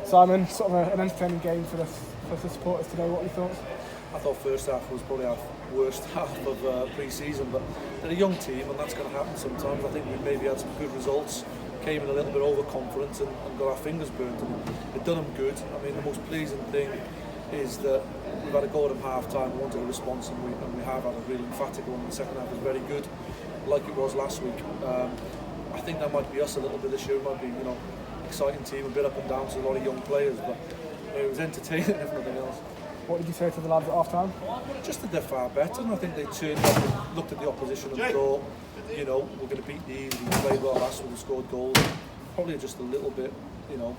Simon, sort of an entertaining game for the supporters today. What are your thoughts? I thought first half was probably our worst half of pre-season, but they're a young team and that's going to happen sometimes. I think we maybe had some good results, came in a little bit overconfident and got our fingers burnt, and it done them good. I mean, the most pleasing thing is that we've had a goal at half-time, we wanted a response, and we have had a really emphatic one. The second half was very good, like it was last week. I think that might be us a little bit this year. It might be, exciting team, a bit up and down, so a lot of young players, but it was entertaining if nothing else. What did you say to the lads at half-time? Just that they're far better, and I think they turned up and looked at the opposition and thought, we're going to beat these, we played well last week, we scored goals. Probably just a little bit, a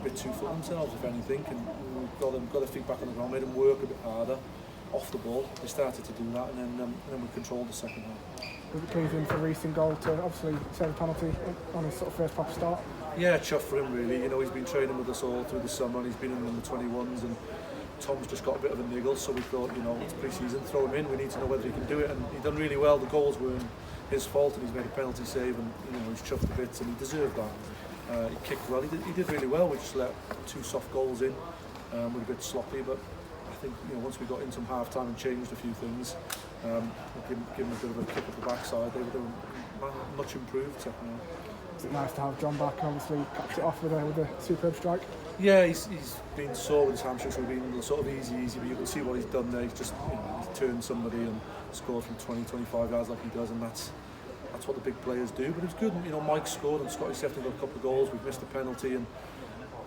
bit too full themselves, if anything, and we've got their feet back on the ground, made them work a bit harder off the ball. They started to do that, and then we controlled the second half. Was it pleasing for Reece in goal to obviously save a penalty on his sort of first proper start? Yeah, chuffed for him really. He's been training with us all through the summer, and he's been in the 21s, and Tom's just got a bit of a niggle, so we thought, it's pre-season, throw him in. We need to know whether he can do it, and he done really well. The goals weren't his fault, and he's made a penalty save, and he's chuffed a bit, and he deserved that. He kicked well. He did really well. We just let 2 soft goals in. We're a bit sloppy, but I think once we got into half-time and changed a few things, give him a bit of a kick at the backside. They were much improved second half. Is it nice to have John back and obviously capped it off with a superb strike? Yeah, he's been sore with his hamstring, so he's been sort of easy, but you can see what he's done there. He's just he's turned somebody and scored from 20-25 yards like he does, and that's what the big players do. But it's good, Mike scored and Scotty Sefton got a couple of goals. We've missed a penalty, and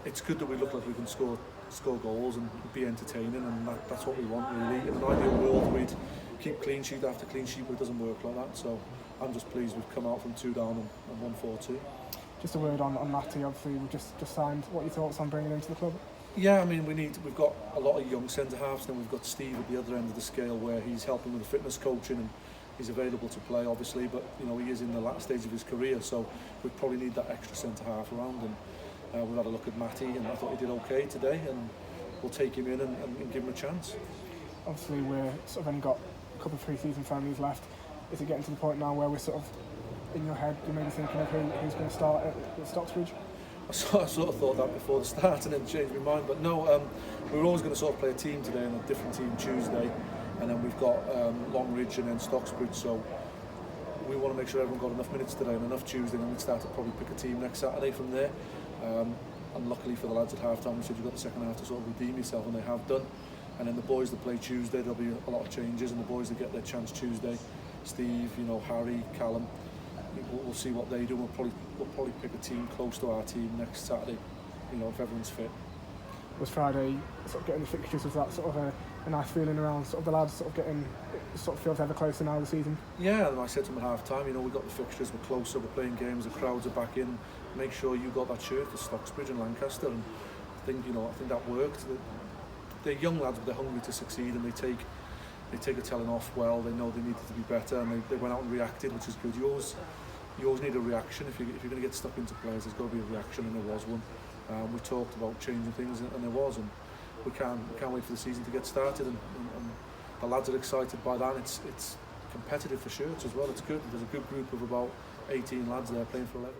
it's good that we look like we can score goals and be entertaining, and that's what we want really. In an ideal world, we'd keep clean sheet after clean sheet, but it doesn't work like that. So I'm just pleased we've come out from 2 down and won 4-2. Just a word on Matty. Obviously, we've just signed. What are your thoughts on bringing him to the club? Yeah, I mean, we've got a lot of young centre halves. Then we've got Steve at the other end of the scale, where he's helping with the fitness coaching and he's available to play, obviously. But he is in the last stage of his career, so we probably need that extra centre half around. And we've had a look at Matty, and I thought he did okay today, and we'll take him in and give him a chance. Obviously, we're sort of only got a couple of pre-season friendlies left. Is it getting to the point now where we're sort of, in your head, you're maybe thinking of who's going to start at Stalybridge? I sort of thought that before the start and then changed my mind, but no, we were always going to sort of play a team today and a different team Tuesday, and then we've got Longridge and then Stocksbridge, so we want to make sure everyone got enough minutes today and enough Tuesday, and then we'd start to probably pick a team next Saturday from there. And luckily for the lads at half-time, we said you've got the second half to sort of redeem yourself, and they have done. And then the boys that play Tuesday, there'll be a lot of changes, and the boys that get their chance Tuesday, Steve, Harry, Callum, we'll see what they do. We'll probably pick a team close to our team next Saturday, if everyone's fit. Was Friday sort of getting the fixtures, was that sort of a nice feeling around sort of the lads sort of feels ever closer now this season? Yeah, and I said to them at half-time, we got the fixtures, we're closer, we're playing games, the crowds are back in. Make sure you got that shirt for Stocksbridge and Lancaster, and I think that worked. They're young lads, but they're hungry to succeed, and they take a telling off well. They know they needed to be better, and they went out and reacted, which is good. You always need a reaction. If you're going to get stuck into players, there's got to be a reaction, and there was one. We talked about changing things, and there was, and we can't wait for the season to get started, and the lads are excited by that. It's competitive for shirts as well. It's good. There's a good group of about 18 lads there playing for 11.